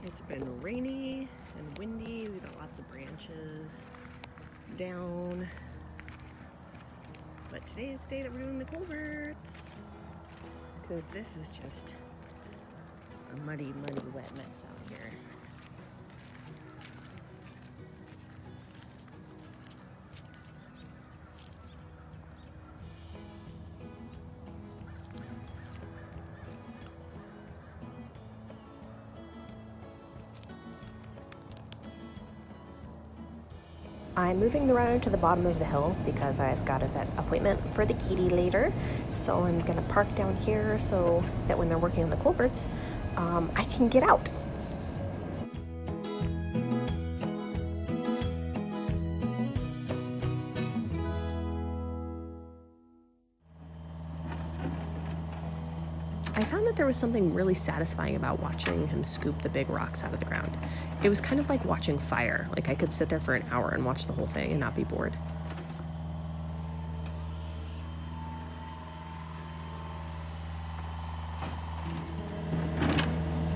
It's been rainy and windy. We've got lots of branches down. But today is the day that we're doing the culverts. Because this is just a muddy, wet mess out here. I'm moving the router to the bottom of the hill because I've got a vet appointment for the kitty later. So I'm going to park down here so that when they're working on the culverts, I can get out. I found that there was something really satisfying about watching him scoop the big rocks out of the ground. It was kind of like watching fire. Like I could sit there for an hour and watch the whole thing and not be bored.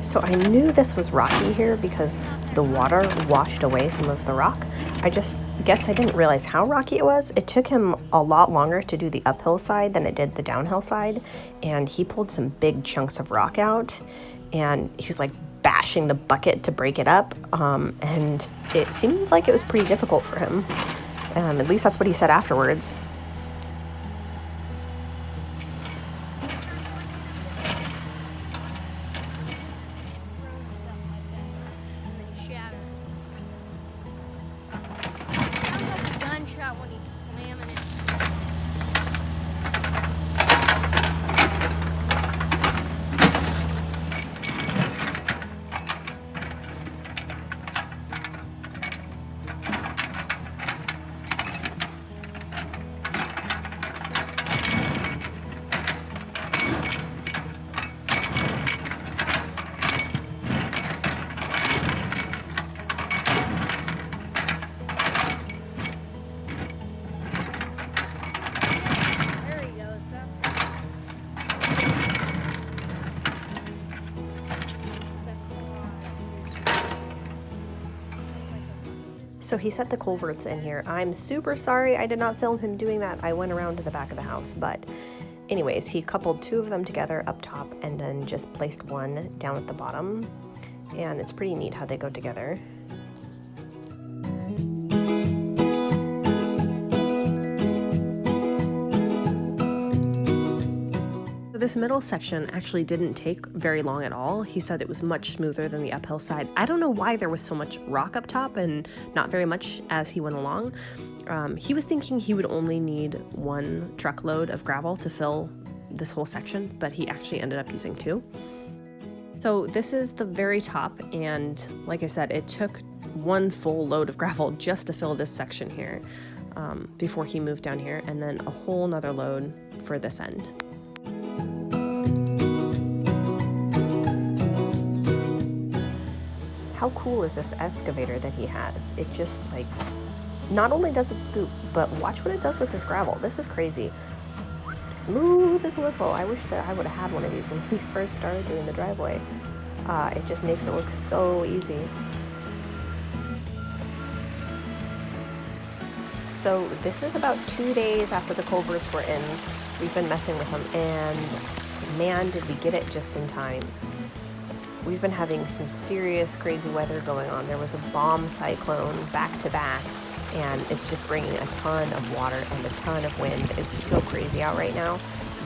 So I knew this was rocky here because the water washed away some of the rock. I just guess I didn't realize how rocky it was. It took him a lot longer to do the uphill side than it did the downhill side, and he pulled some big chunks of rock out, and he was like bashing the bucket to break it up, and it seemed like it was pretty difficult for him. At least that's what he said afterwards. When he's slamming it. So he set the culverts in here. I'm super sorry I did not film him doing that. I went around to the back of the house, but anyways, he coupled two of them together up top and then just placed one down at the bottom. And it's pretty neat how they go together. This middle section actually didn't take very long at all. He said it was much smoother than the uphill side. I don't know why there was so much rock up top and not very much as he went along. He was thinking he would only need one truckload of gravel to fill this whole section, but he actually ended up using two. So this is the very top, and like I said, it took one full load of gravel just to fill this section here before he moved down here, and then a whole nother load for this end. How cool is this excavator that he has? It just like, not only does it scoop, but watch what it does with this gravel. This is crazy. Smooth as a whistle. I wish that I would have had one of these when we first started doing the driveway. It just makes it look so easy. So this is about 2 days after the culverts were in. We've been messing with them, and man, did we get it just in time. We've been having some serious crazy weather going on. There was a bomb cyclone back to back, and it's just bringing a ton of water and a ton of wind. It's so crazy out right now,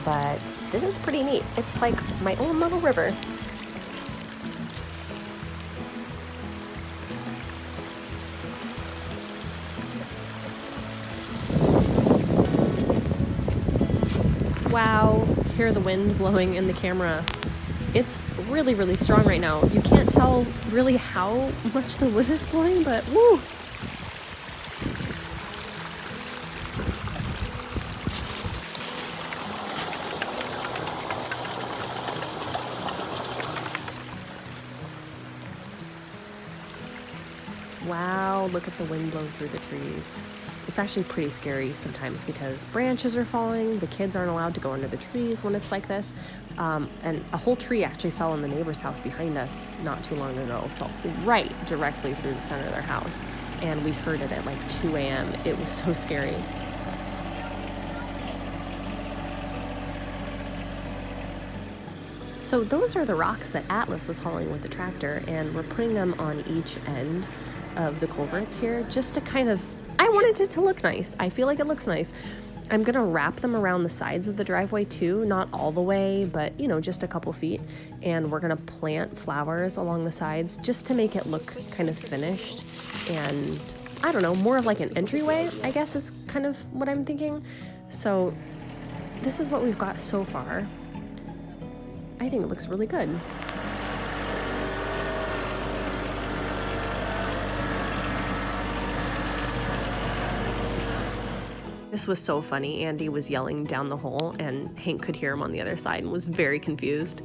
but this is pretty neat. It's like my own little river. Wow, hear the wind blowing in the camera. It's really strong right now. You can't tell really how much the wind is blowing, but woo! Wow, look at the wind blow through the trees. It's actually pretty scary sometimes because branches are falling, the kids aren't allowed to go under the trees when it's like this, and a whole tree actually fell in the neighbor's house behind us not too long ago, fell right directly through the center of their house, and we heard it at like 2 a.m. It was so scary. So those are the rocks that Atlas was hauling with the tractor, and we're putting them on each end of the culverts here just to kind of, I wanted it to look nice. I feel like it looks nice. I'm gonna wrap them around the sides of the driveway too, not all the way, but you know, just a couple feet. And we're gonna plant flowers along the sides just to make it look kind of finished. And I don't know, more of like an entryway, I guess is kind of what I'm thinking. So this is what we've got so far. I think it looks really good. This was so funny. Andy was yelling down the hole and Hank could hear him on the other side and was very confused.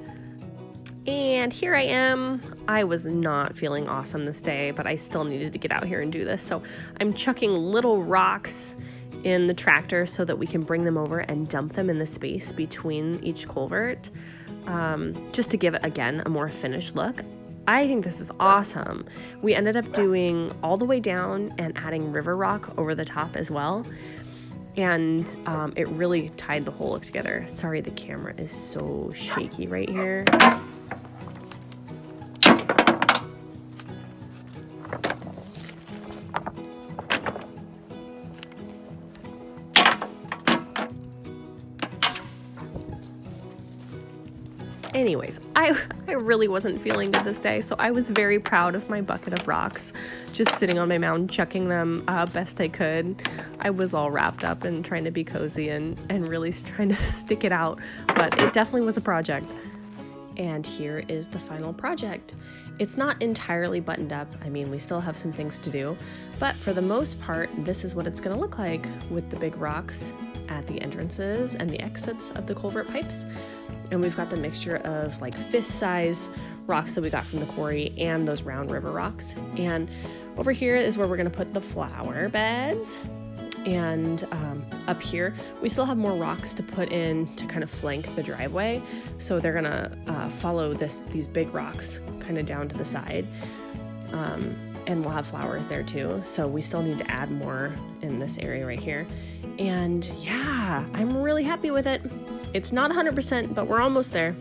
And here I am. I was not feeling awesome this day, but I still needed to get out here and do this. So I'm chucking little rocks in the tractor so that we can bring them over and dump them in the space between each culvert. Just to give it, again, a more finished look. I think this is awesome. We ended up doing all the way down and adding river rock over the top as well. And it really tied the whole look together. Sorry, the camera is so shaky right here. Anyways, I really wasn't feeling good this day, so I was very proud of my bucket of rocks, just sitting on my mound, chucking them best I could. I was all wrapped up and trying to be cozy and really trying to stick it out, but it definitely was a project. And here is the final project. It's not entirely buttoned up. I mean, we still have some things to do, but for the most part, this is what it's gonna look like with the big rocks at the entrances and the exits of the culvert pipes. And we've got the mixture of like fist-size rocks that we got from the quarry and those round river rocks. And over here is where we're gonna put the flower beds. And up here, we still have more rocks to put in to kind of flank the driveway. So they're gonna follow these big rocks kind of down to the side. And we'll have flowers there too. So we still need to add more in this area right here. And yeah, I'm really happy with it. It's not 100%, but we're almost there.